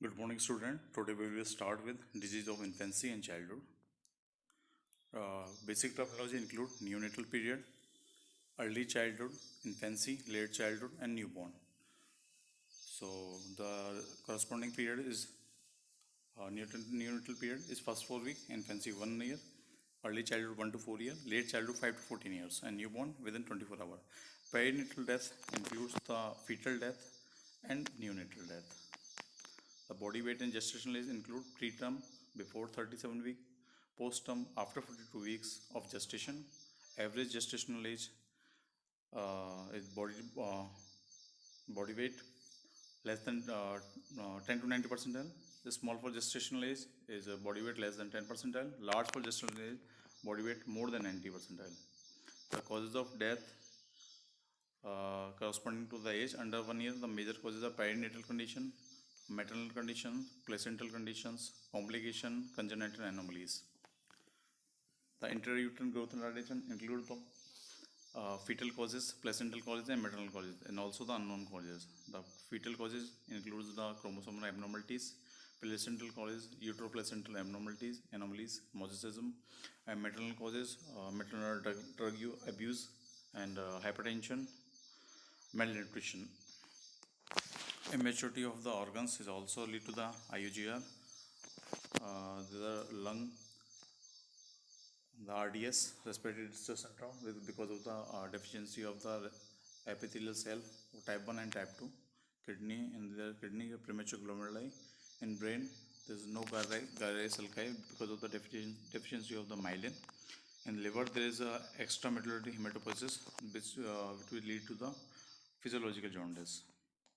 Good morning, student. Today we will start with disease of infancy and childhood. Basic terminology include neonatal period, early childhood, infancy, late childhood, and newborn. So the corresponding period is neonatal period is first 4 week, infancy 1 year, early childhood 1 to 4 year, late childhood 5 to 14 years, and newborn within 24 hours. Perinatal death includes the fetal death and neonatal death. The body weight and gestational age include preterm before 37 weeks, postterm after 42 weeks of gestation. Average gestational age is body weight less than 10 to 90 percentile. The small for gestational age is a body weight less than 10 percentile. Large for gestational age, body weight more than 90 percentile. The causes of death corresponding to the age under 1 year, the major causes are perinatal condition, maternal conditions, placental conditions, complication, congenital anomalies. The intrauterine growth retardation include the fetal causes, placental causes, and maternal causes, and also the unknown causes. The fetal causes includes the chromosomal abnormalities, placental causes, uteroplacental abnormalities, anomalies, mosaicism, and maternal causes, maternal drug abuse, and hypertension, malnutrition. Immaturity of the organs is also lead to the IUGR. The lung, the RDS, respiratory distress syndrome, because of the deficiency of the epithelial cell, type 1 and type 2. Kidney, in the kidney, premature glomeruli. In brain, there is no Guerre sulci because of the deficiency of the myelin. In liver, there is a extramedullary hematopoiesis, which will lead to the physiological jaundice.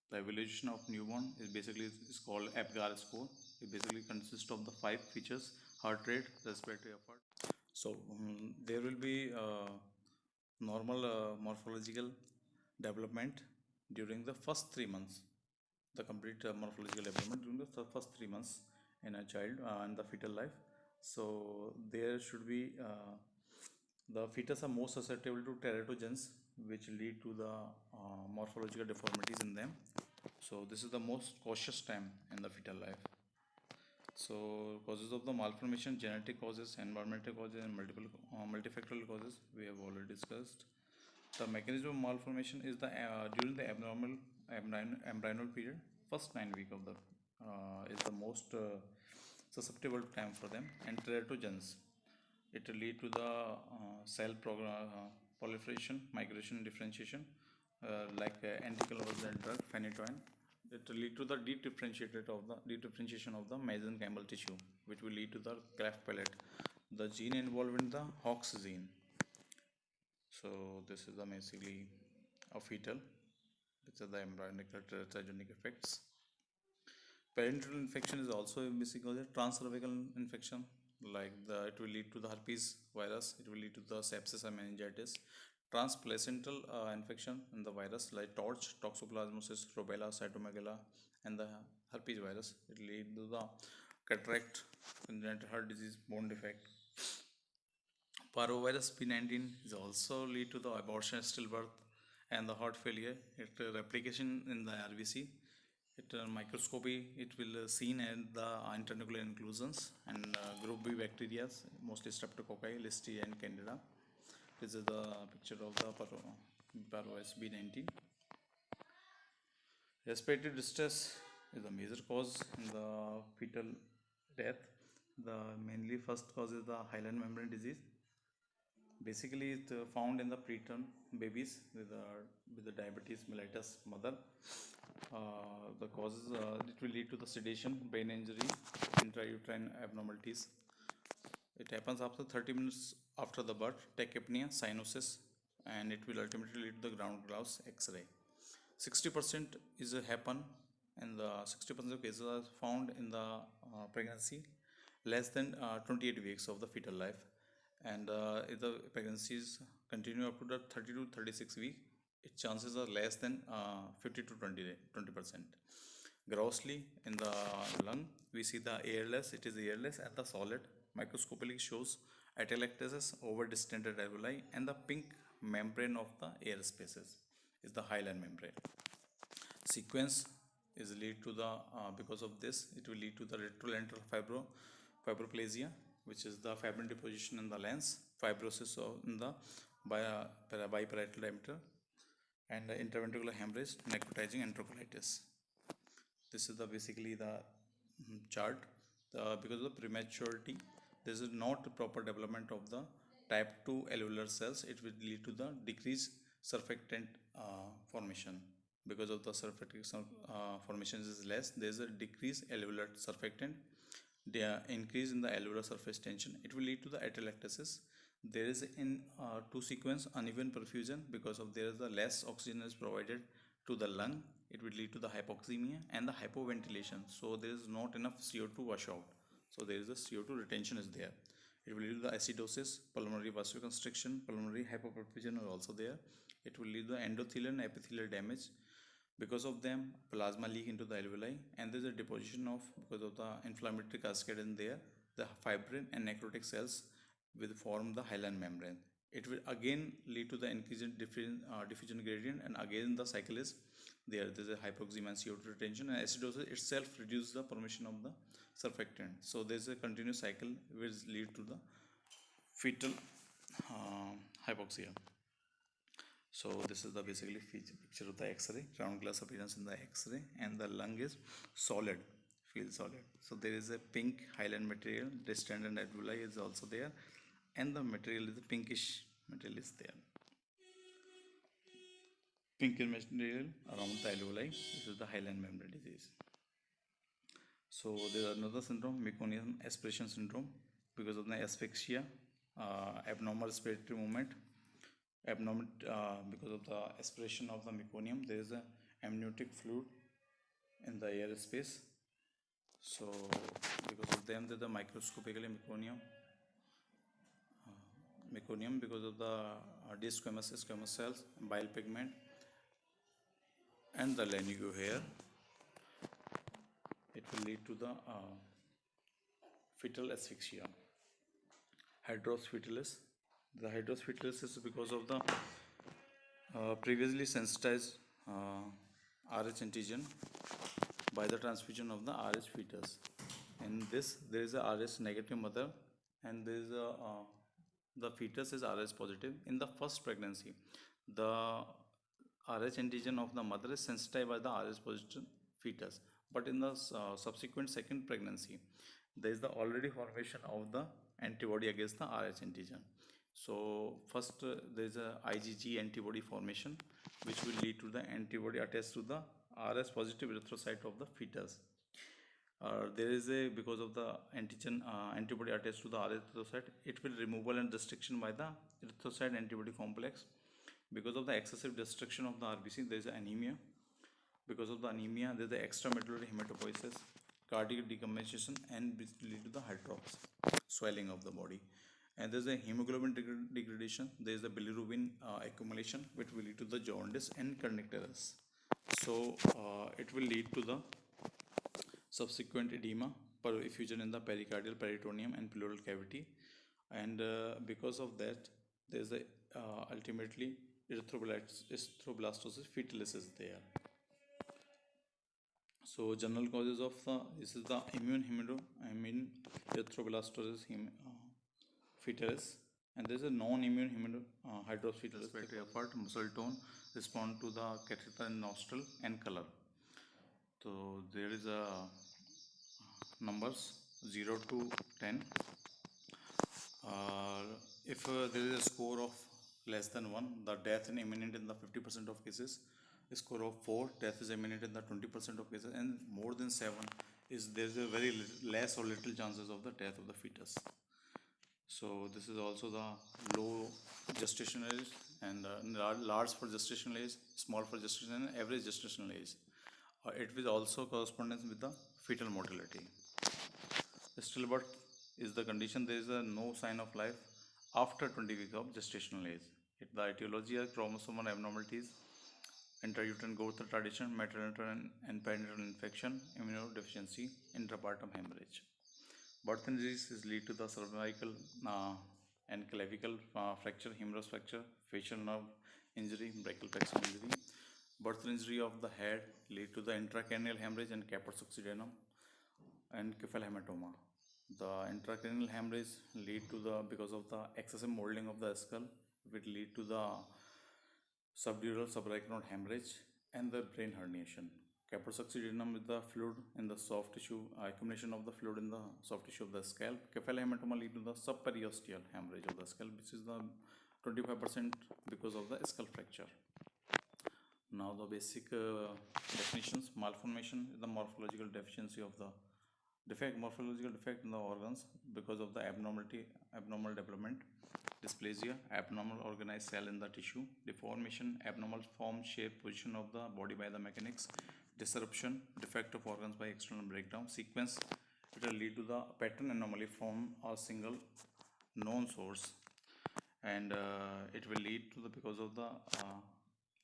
The evaluation of newborn is called APGAR score. It basically consists of the 5 features: heart rate, respiratory effort. So there will be normal morphological development during the first 3 months. The complete morphological development during the first 3 months in a child and the fetal life. So there should be the fetus are most susceptible to teratogens, which lead to the morphological deformities in them. So this is the most cautious time in the fetal life. So causes of the malformation, genetic causes, environmental causes, and multifactorial causes we have already discussed. The mechanism of malformation is the during the abnormal embryonal period, first 9 weeks of the is the most susceptible time for them. And teratogens, it will lead to the cell proliferation, migration, and differentiation, like anticonvulsant drug phenytoin. It will lead to the dedifferentiation of the mesenchymal tissue, which will lead to the cleft palate. The gene involved in the Hox gene. So this is the basically a fetal. These are the embryonic teratogenic effects. Parental infection is also a basic cause. Transcervical infection, like it will lead to the herpes virus. It will lead to the sepsis and meningitis. Transplacental infection in the virus, like torch, toxoplasmosis, rubella, cytomegala, and the herpes virus. It will lead to the cataract, congenital heart disease, bone defect. Parvovirus B19 is also lead to the abortion, stillbirth, and the heart failure. It replication in the RBC. It microscopy. It will seen in the internuclear inclusions and group B bacteria, mostly Streptococci, Listeria, and Candida. This is the picture of the Parvovirus B19. Respiratory distress is the major cause in the fetal death. The mainly first cause is the hyaline membrane disease. Basically, it's found in the preterm babies with the diabetes mellitus mother. The causes, it will lead to the sedation, brain injury, intrauterine abnormalities. It happens after 30 minutes after the birth, tachypnea, cyanosis, and it will ultimately lead to the ground glass X-ray. 60% is happen, and the 60% of cases are found in the pregnancy less than 28 weeks of the fetal life, and if the pregnancies continue up to the 30 to 36 week, its chances are less than 50 to 20%. Grossly in the lung, we see the airless. It is airless and the solid. Microscopically shows atelectasis over distended alveoli, and the pink membrane of the air spaces is the hyaline membrane. Sequence is lead to the because of this it will lead to the retrolental fibroplasia, which is the fibrin deposition in the lens, fibrosis in the biparietal diameter, and interventricular hemorrhage, necrotizing enterocolitis. This is the basically the chart. Because of the prematurity, this is not proper development of the type 2 alveolar cells. It will lead to the decreased surfactant formation. Because of the surfactant formation is less, there is a decreased alveolar surfactant, the increase in the alveolar surface tension. It will lead to the atelectasis. There is in two sequence uneven perfusion, because of there is the less oxygen is provided to the lung. It will lead to the hypoxemia and the hypoventilation, so there is not enough CO2 washout, so there is a CO2 retention is there. It will lead to the acidosis, pulmonary vasoconstriction, pulmonary hypoperfusion are also there. It will lead to the endothelial and epithelial damage. Because of them, plasma leak into the alveoli, and there is a deposition of, because of the inflammatory cascade in there, the fibrin and necrotic cells will form the hyaline membrane. It will again lead to the increase in diffusion gradient, and again the cycle is there. There is a hypoxemia and CO2 retention, and acidosis itself reduces the formation of the surfactant. So there is a continuous cycle which lead to the fetal hypoxia. So this is the basically picture of the X-ray, round glass appearance in the X-ray, and the lung is solid, feels solid. So there is a pink hyaline material, distended alveoli is also there, and the material is a pinkish material is there. Pinkish material around the alveoli. This is the hyaline membrane disease. So there is another syndrome, meconium aspiration syndrome, because of the asphyxia, abnormal respiratory movement. Because of the aspiration of the meconium, there is a amniotic fluid in the air space. So because of them, there is a microscopically meconium because of the squamous cells, bile pigment, and the lanugo hair. It will lead to the fetal asphyxia. Hydros fetalis. The hydros fetalis is because of the previously sensitized Rh antigen by the transfusion of the Rh fetus. In this, there is a Rh negative mother, and there is a the fetus is Rh positive. In the first pregnancy, the Rh antigen of the mother is sensitized by the Rh positive fetus, but in the subsequent second pregnancy, there is the already formation of the antibody against the Rh antigen. So first there is a IgG antibody formation, which will lead to the antibody attached to the Rh positive erythrocyte of the fetus. There is a, because of the antigen antibody attached to the Rh erythrocyte, it will removal and destruction by the erythrocyte antibody complex. Because of the excessive destruction of the RBC, there is anemia. Because of the anemia, there is the extramedullary hematopoiesis, cardiac decompensation, and which lead to the hydrops, swelling of the body. And there is a hemoglobin degradation. There is a bilirubin accumulation, which will lead to the jaundice and kernicterus. So it will lead to the subsequent edema, effusion in the pericardial, peritoneum, and pleural cavity. And because of that, there is a ultimately erythroblastosis fetalis is there. So general causes of this is the immune erythroblastosis fetalis, and there is a non-immune hydros fetalis. Respiratory effort, muscle tone, respond to the catheter in nostril, and color. So there is a numbers 0 to 10. If there is a score of less than 1, the death is imminent in the 50% of cases. A score of 4, death is imminent in the 20% of cases, and more than 7 is there is a very less or little chances of the death of the fetus. So this is also the low gestational age, and large for gestational age, small for gestational, and average gestational age. It will also correspondence with the fetal mortality. Stillbirth is the condition there is no sign of life after 20 weeks of gestational age. The etiology are chromosomal abnormalities, intrauterine growth retardation, maternal and perinatal infection, immunodeficiency, intrapartum hemorrhage. Birth injuries is lead to the cervical and clavicle fracture, humerus fracture, facial nerve injury, brachial plexus injury. Birth injury of the head lead to the intracranial hemorrhage and caput succedaneum and cephalhematoma. The intracranial hemorrhage lead to the because of the excessive molding of the skull. It will lead to the subdural subarachnoid hemorrhage and the brain herniation. Caput succedaneum is the fluid in the soft tissue, accumulation of the fluid in the soft tissue of the scalp. Cephalhematoma lead to the subperiosteal hemorrhage of the skull, which is the 25% because of the skull fracture. Now the basic definitions. Malformation is the morphological deficiency of the morphological defect in the organs because of the abnormal development. Dysplasia, abnormal organized cell in the tissue. Deformation, abnormal form, shape, position of the body by the mechanics. Disruption, defect of organs by external breakdown. Sequence, it will lead to the pattern anomaly from a single known source, and it will lead to the because of the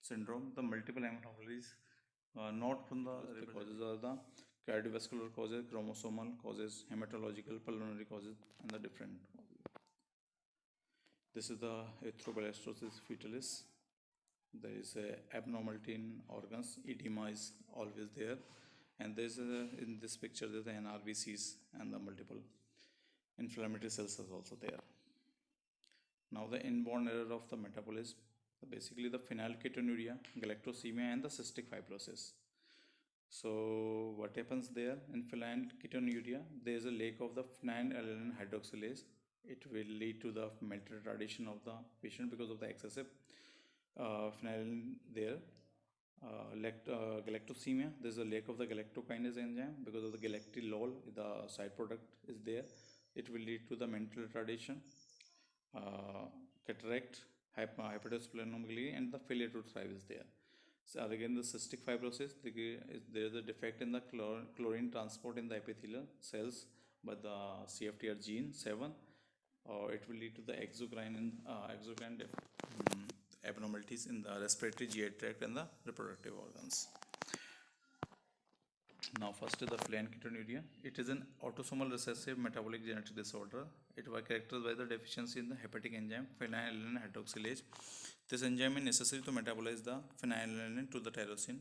syndrome, the multiple anomalies, not from the causes are the cardiovascular causes, chromosomal causes, hematological, pulmonary causes, and the different causes. This is the erythroblastosis fetalis. There is a abnormality in organs. Edema is always there, and there's in this picture there's the NRBCs and the multiple inflammatory cells is also there. Now the inborn error of the metabolism, basically the phenylketonuria, galactosemia, and the cystic fibrosis. So what happens there in phenylketonuria? There is a lack of the phenylalanine hydroxylase. It will lead to the mental retardation of the patient because of the excessive phenylalanine there. Galactosemia, there is a lack of the galactokinase enzyme because of the galactylol, the side product is there. It will lead to the mental retardation, cataract, hepatosplenomegaly, and the failure to thrive is there. So again, the cystic fibrosis, there is a defect in the chlorine transport in the epithelial cells by the CFTR gene 7, or it will lead to the exocrine abnormalities in the respiratory, GI tract, and the reproductive organs. Now first is the phenylketonuria. It is an autosomal recessive metabolic genetic disorder. It was characterized by the deficiency in the hepatic enzyme phenylalanine hydroxylase. This enzyme is necessary to metabolize the phenylalanine to the tyrosine.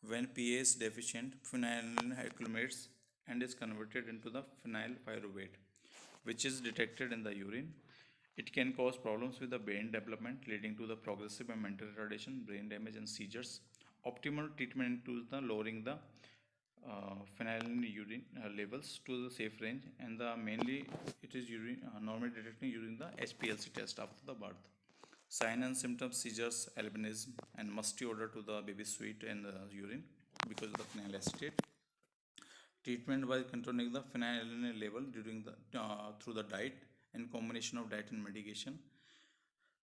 When PA is deficient, phenylalanine accumulates and is converted into the phenyl pyruvate, which is detected in the urine. It can cause problems with the brain development, leading to the progressive and mental retardation, brain damage, and seizures. Optimal treatment includes the lowering the phenylalanine urine levels to the safe range, and the mainly it is urine normally detecting using the HPLC test after the birth. Sign and symptoms: seizures, albinism, and musty odor to the baby sweet and the urine because of the phenyl acetate. Treatment by controlling the phenylalanine level during the through the diet and combination of diet and medication.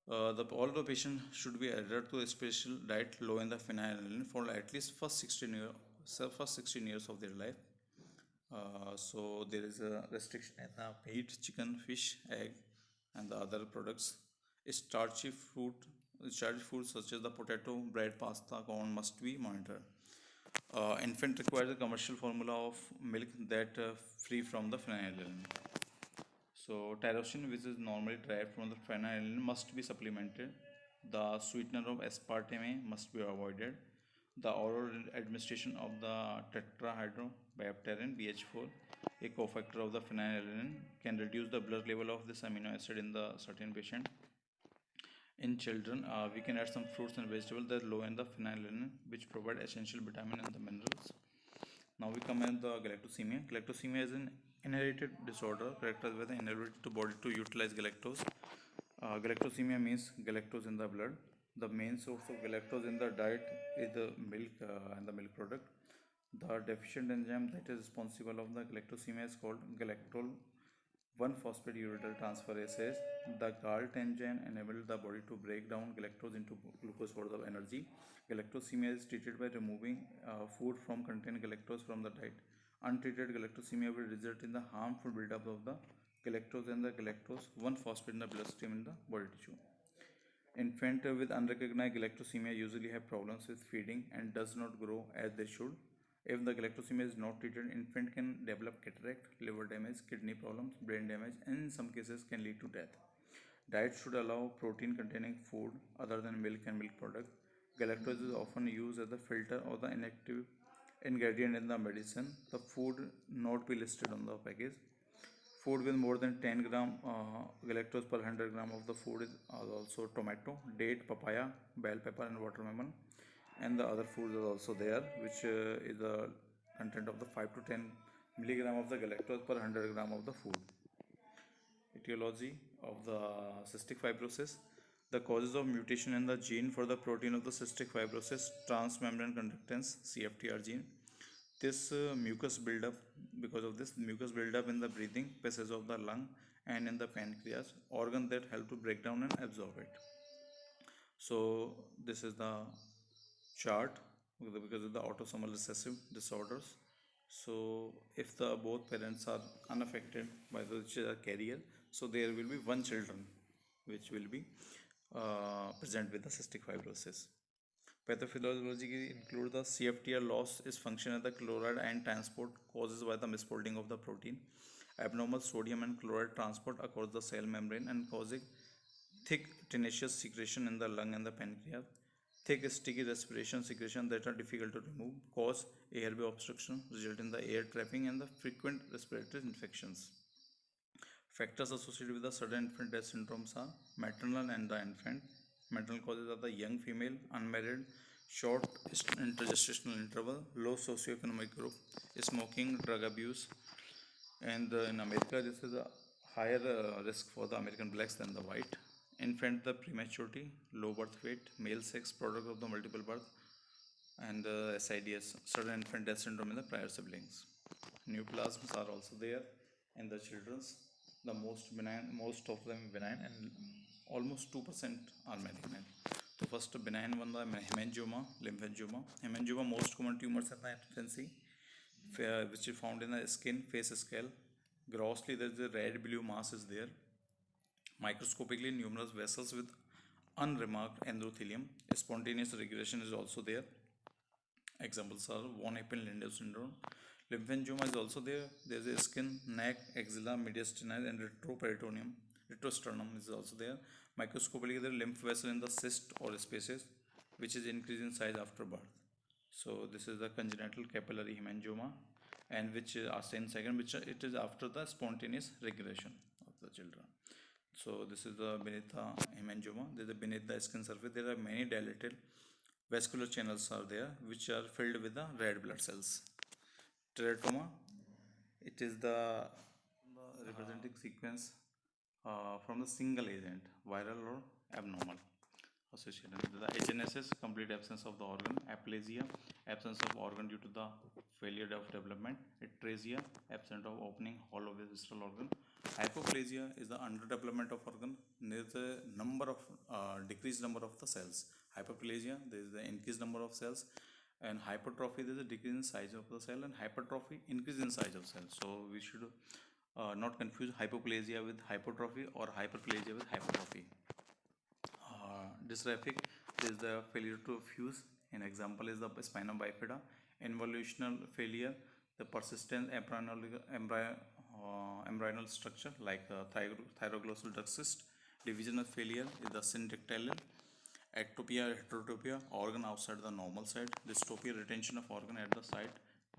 All the patient should be adhered to a special diet low in the phenylalanine for at least first 16 years of their life. So there is a restriction in the meat, chicken, fish, egg, and the other products. Starchy foods such as the potato, bread, pasta, corn must be monitored. Infant requires a commercial formula of milk that free from the phenylalanine. So tyrosine, which is normally derived from the phenylalanine, must be supplemented. The sweetener of aspartame must be avoided. The oral administration of the tetrahydrobiopterin BH4, a cofactor of the phenylalanine, can reduce the blood level of this amino acid in the certain patient. In children, we can add some fruits and vegetables that are low in the phenylalanine, which provide essential vitamin and the minerals. Now we come in the galactosemia. Galactosemia is an inherited disorder characterized by the inability to body to utilize galactose. Galactosemia means galactose in the blood. The main source of galactose in the diet is the milk and the milk product. The deficient enzyme that is responsible of the galactosemia is called galactose 1-phosphate uridyl transferase. The GALT enzyme enables the body to break down galactose into glucose for the energy. Galactosemia is treated by removing food from containing galactose from the diet. Untreated galactosemia will result in the harmful buildup of the galactose and the galactose 1-phosphate in the bloodstream in the body tissue. Infants with unrecognized galactosemia usually have problems with feeding and does not grow as they should. If the galactosemia is not treated, infant can develop cataract, liver damage, kidney problems, brain damage, and in some cases can lead to death. Diet should allow protein containing food other than milk and milk products. Galactose is often used as the filter or the inactive ingredient in the medicine. The food not be listed on the package. Food with more than 10 gram galactose per 100 gram of the food is also tomato, date, papaya, bell pepper, and watermelon. And the other foods are also there, which is the content of the 5 to 10 milligram of the galactose per 100 gram of the food. Etiology of the cystic fibrosis. The causes of mutation in the gene for the protein of the cystic fibrosis transmembrane conductance CFTR gene. This mucus buildup, because of this mucus buildup in the breathing passage of the lung and in the pancreas, organ that help to break down and absorb it. So this is the chart because of the autosomal recessive disorders. So if the both parents are unaffected by the carrier, so there will be one children which will be present with the cystic fibrosis. Pathophysiology include the CFTR loss is function of the chloride ion transport causes by the misfolding of the protein. Abnormal sodium and chloride transport across the cell membrane and causing thick tenacious secretion in the lung and the pancreas. Thick sticky respiration secretion that are difficult to remove cause airway obstruction, result in the air trapping and the frequent respiratory infections. Factors associated with the sudden infant death syndromes are maternal and the infant. Maternal causes are the young female, unmarried, short intergestational interval, low socioeconomic group, smoking, drug abuse, and in America this is a higher risk for the American blacks than the white. Infant the prematurity, low birth weight, male sex, product of the multiple birth, and SIDS, sudden infant death syndrome in the prior siblings. Neoplasms are also there in the children's. The most benign, most of them benign, and almost 2% are malignant. So first benign one, the hemangioma, lymphangioma. Hemangioma most common tumors in the infancy, which is found in the skin, face, scalp. Grossly, there is a red blue mass is there. Microscopically, numerous vessels with unremarked endothelium. Spontaneous regression is also there. Examples are von Hippel-Lindau syndrome. Lymphangioma is also there. There is a skin, neck, axilla, mediastinum, and retroperitoneum. Retrosternum is also there. Microscopically, the lymph vessel in the cyst or spaces, which is increased in size after birth. So this is the congenital capillary hemangioma, and which are in second, which it is after the spontaneous regression of the children. So this is the beneath the hemangioma. There is beneath the skin surface. There are many dilated vascular channels are there, which are filled with the red blood cells. Teratoma, it is the representing sequence from the single agent, viral or abnormal associated with the agenesis, complete absence of the organ. Aplasia, absence of organ due to the failure of development. Atresia, absence of opening hollow visceral organ. Hypoplasia is the underdevelopment of organ. There is a number of decreased number of the cells. Hyperplasia, there is the increased number of cells, and hypertrophy, there is a decrease in size of the cell, and hypertrophy increase in size of cell. So we should not confuse hypoplasia with hypertrophy or hyperplasia with hypertrophy. Dystrophic is the failure to fuse. An example is the spina bifida. Involutional failure, the persistent embryonal structure like thyroglossal duct cyst. Divisional failure is the syndactyly. Ectopia, heterotopia, organ outside the normal site. Dystopia, retention of organ at the site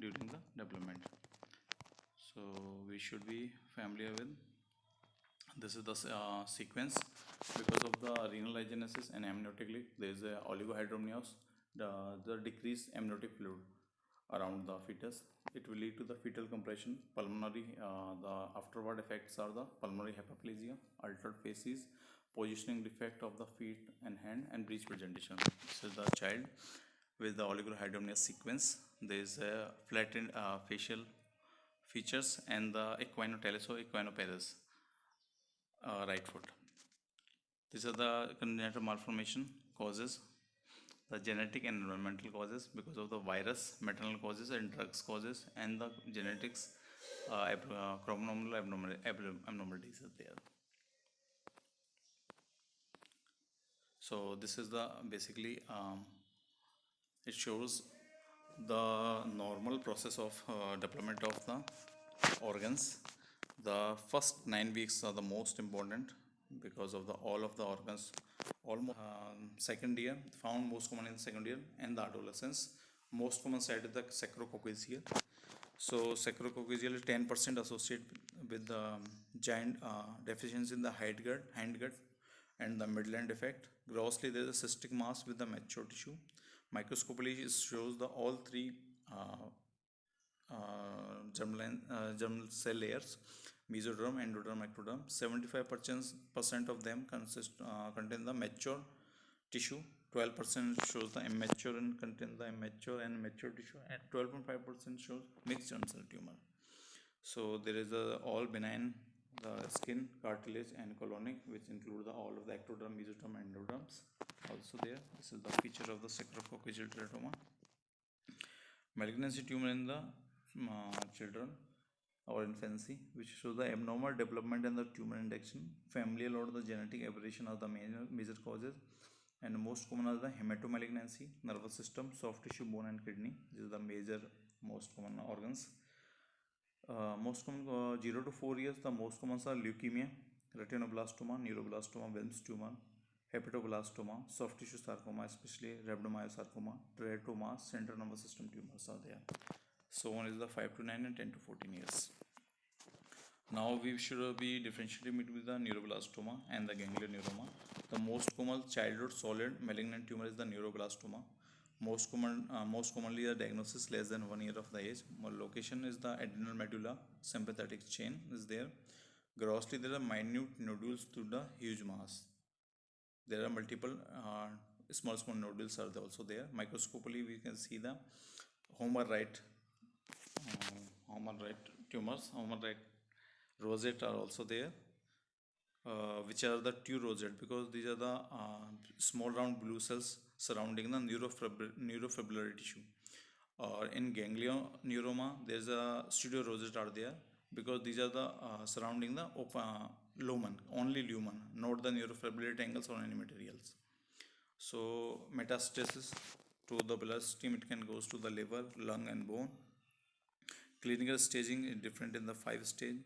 during the development. So we should be familiar with this is the sequence. Because of the renal agenesis and amniotic leak, there is a oligohydramnios, the decreased amniotic fluid around the fetus. It will lead to the fetal compression. Pulmonary, the afterward effects are the pulmonary hyperplasia, altered facies, positioning defect of the feet and hand, and breech presentation. This is the child with the oligohydramnios sequence. There is a flattened facial features and the equinotalis or equinoparous right foot. These are the congenital malformation causes, the genetic and environmental causes because of the virus, maternal causes, and drugs causes, and the genetics, chromosomal abnormalities are there. So this is the basically it shows the normal process of development of the organs. The first 9 weeks are the most important because of the all of the almost second year, found most common in second year and the adolescence. Most common side is the sacrococcygeal. So sacrococcygeal is 10% associated with the giant deficiency in the hand gut and the midline defect. Grossly, there is a cystic mass with the mature tissue. Microscopically, it shows the all three uh, germ cell layers: mesoderm, endoderm, ectoderm. 75% of them contain the mature tissue. 12% shows the immature and contain the immature and mature tissue, and 12.5% shows mixed germ cell tumor. So there is a all benign the skin, cartilage, and colonic, which include the all of the ectoderm, mesoderm, and endoderms. Also there, this is the feature of the sacrococcygeal teratoma. Malignancy tumor in the children or infancy, which shows the abnormal development and the tumor induction. Familial or the genetic aberration are the major causes, and most common are the hematomalignancy, nervous system, soft tissue, bone, and kidney. These are the major most common organs. Most common 0 to 4 years, the most common are leukemia, retinoblastoma, neuroblastoma, Wilms tumor, hepatoblastoma, soft tissue sarcoma, especially rhabdomyosarcoma, teratomas, central nervous system tumors are there. So one is the 5 to 9 and 10 to 14 years. Now we should be differentiating between the neuroblastoma and the ganglioneuroma. The most common childhood solid malignant tumor is the neuroblastoma. Most commonly the diagnosis less than 1 year of the age. Location is the adrenal medulla sympathetic chain is there. Grossly, there are minute nodules to the huge mass. There are multiple small nodules are also there. Microscopically, we can see the Homer-Wright tumors. Homer-Wright rosette are also there, which are the two rosette, because these are the small round blue cells surrounding the neurofibrillary tissue. Or in ganglioneuroma, there's a pseudo rosette are there, because these are the surrounding the lumen, only lumen, not the neurofibrillary tangles or any materials. So metastasis to the bloodstream, it can goes to the liver, lung, and bone. Clinical staging is different in the 5 stage.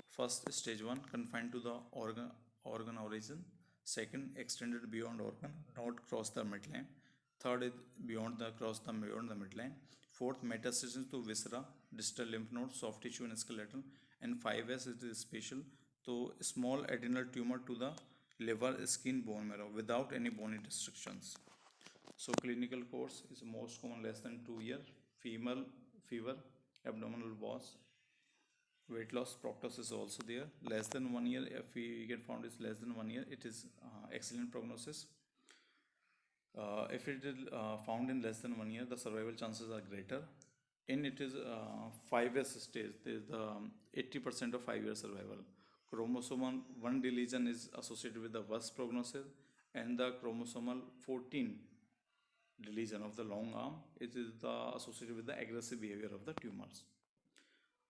First, stage 1 confined to the organ origin. Second, extended beyond organ, not cross the midline. Third is beyond the midline. Fourth, metastasis to viscera, distal lymph node, soft tissue, and skeletal. And 5S is special to small adrenal tumor to the liver, skin, bone marrow without any bony restrictions. So clinical course is most common less than 2 year. Female fever, abdominal was, weight loss, proptosis also there. Less than 1 year, if we get found is less than 1 year, it is excellent prognosis. If it is found in less than 1 year, the survival chances are greater. In it is 5 years stage, there is the 80% of 5 year survival. Chromosomal 1 deletion is associated with the worst prognosis, and the chromosomal 14 deletion of the long arm, it is associated with the aggressive behavior of the tumors.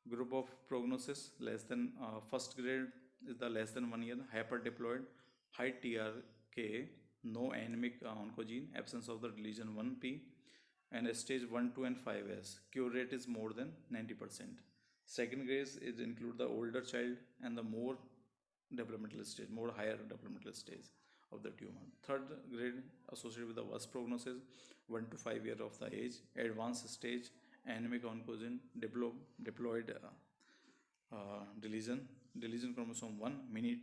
Group of prognosis less than first grade is the less than 1 year, hyperdiploid, high TRK, no anemic oncogene, absence of the deletion 1p, and stage 1, 2, and 5S. Cure rate is more than 90%. Second grade is include the older child and the more developmental stage, more higher developmental stage of the tumor. Third grade associated with the worst prognosis, 1 to 5 year of the age, advanced stage, anemic oncogene, diploid deletion chromosome 1, mini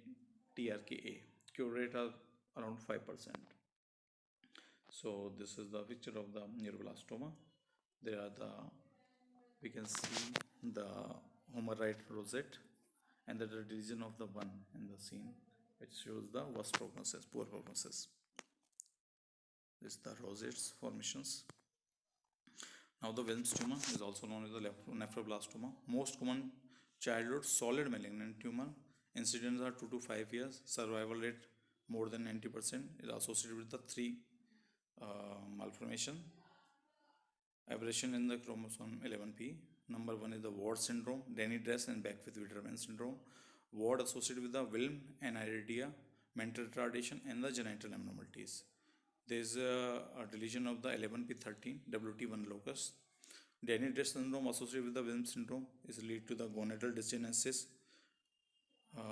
TRKA. Cure rate are around 5%. So this is the picture of the neuroblastoma. There are we can see the Homer-Wright rosette and the deletion of the 1 in the scene, which shows the worst prognosis, poor prognosis. This is the rosettes formations. Now the Wilms tumor is also known as the nephroblastoma. Most common childhood solid malignant tumor. Incidence are 2 to 5 years. Survival rate more than 90%. Is associated with the 3 malformation. Aberration in the chromosome 11p. Number 1 is the Ward syndrome, Denny Dress and Beckwith-Wiedemann syndrome. Ward associated with the Wilm, aniridia, mental retardation, and the genital abnormalities. There is a deletion of the 11p13 WT1 locus. Denny Dress syndrome associated with the Wilm syndrome is lead to the gonadal dysgenesis,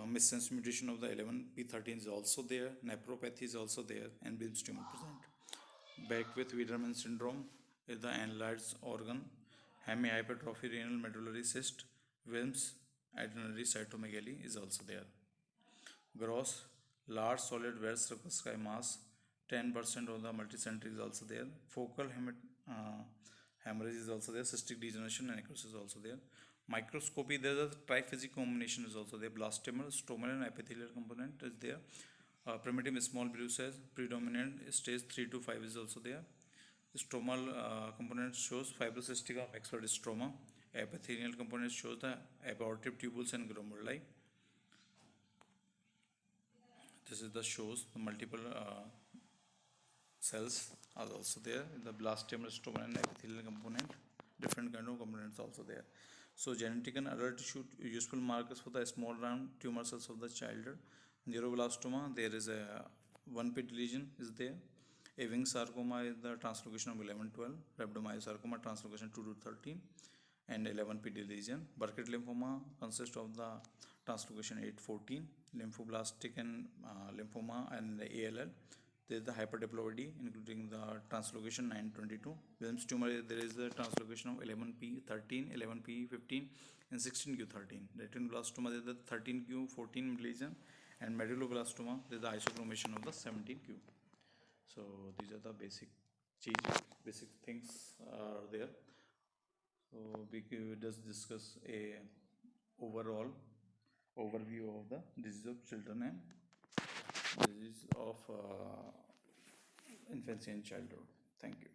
missense mutation of the 11p13 is also there, nephropathy is also there, and Wilms tumor present. Beckwith Wiedemann syndrome is the enlarged organ, hemihypertrophy renal medullary cyst, Wilms itinerary cytomegalomy is also there. Gross, large solid well circumscribed mass, 10% of the multicenter is also there. Focal hemorrhage is also there. Cystic degeneration and necrosis is also there. Microscopy, there is a triphasic combination is also there. Blastomer, stromal and epithelial component is there. Primitive small bruises, predominant stage 3 to 5 is also there. The stromal component shows fibrocystic of expert stroma. Epithelial component shows the abortive tubules and glomeruli. This is the shows the multiple cells are also there in the blastema, stromal and epithelial component. Different kind of components also there. So genetic and other tissue useful markers for the small round tumor cells of the childhood. Neuroblastoma, there is a 1p deletion is there. Ewing sarcoma is the translocation of 11-12. Rhabdomyosarcoma translocation 2 to 13 and 11p deletion. Burkitt lymphoma consists of the translocation 8-14. Lymphoblastic and lymphoma and ALL. There is the hyperdiploidy including the translocation 9-22. Wilms tumor, there is the translocation of 11p13, 11p15 and 16q13. Retinoblastoma, there is the 13q14 deletion, and medulloblastoma, there is the isochromation of the 17q. So these are the basic things are there. So we just discuss a overall overview of the disease of children and disease of infancy and childhood. Thank you.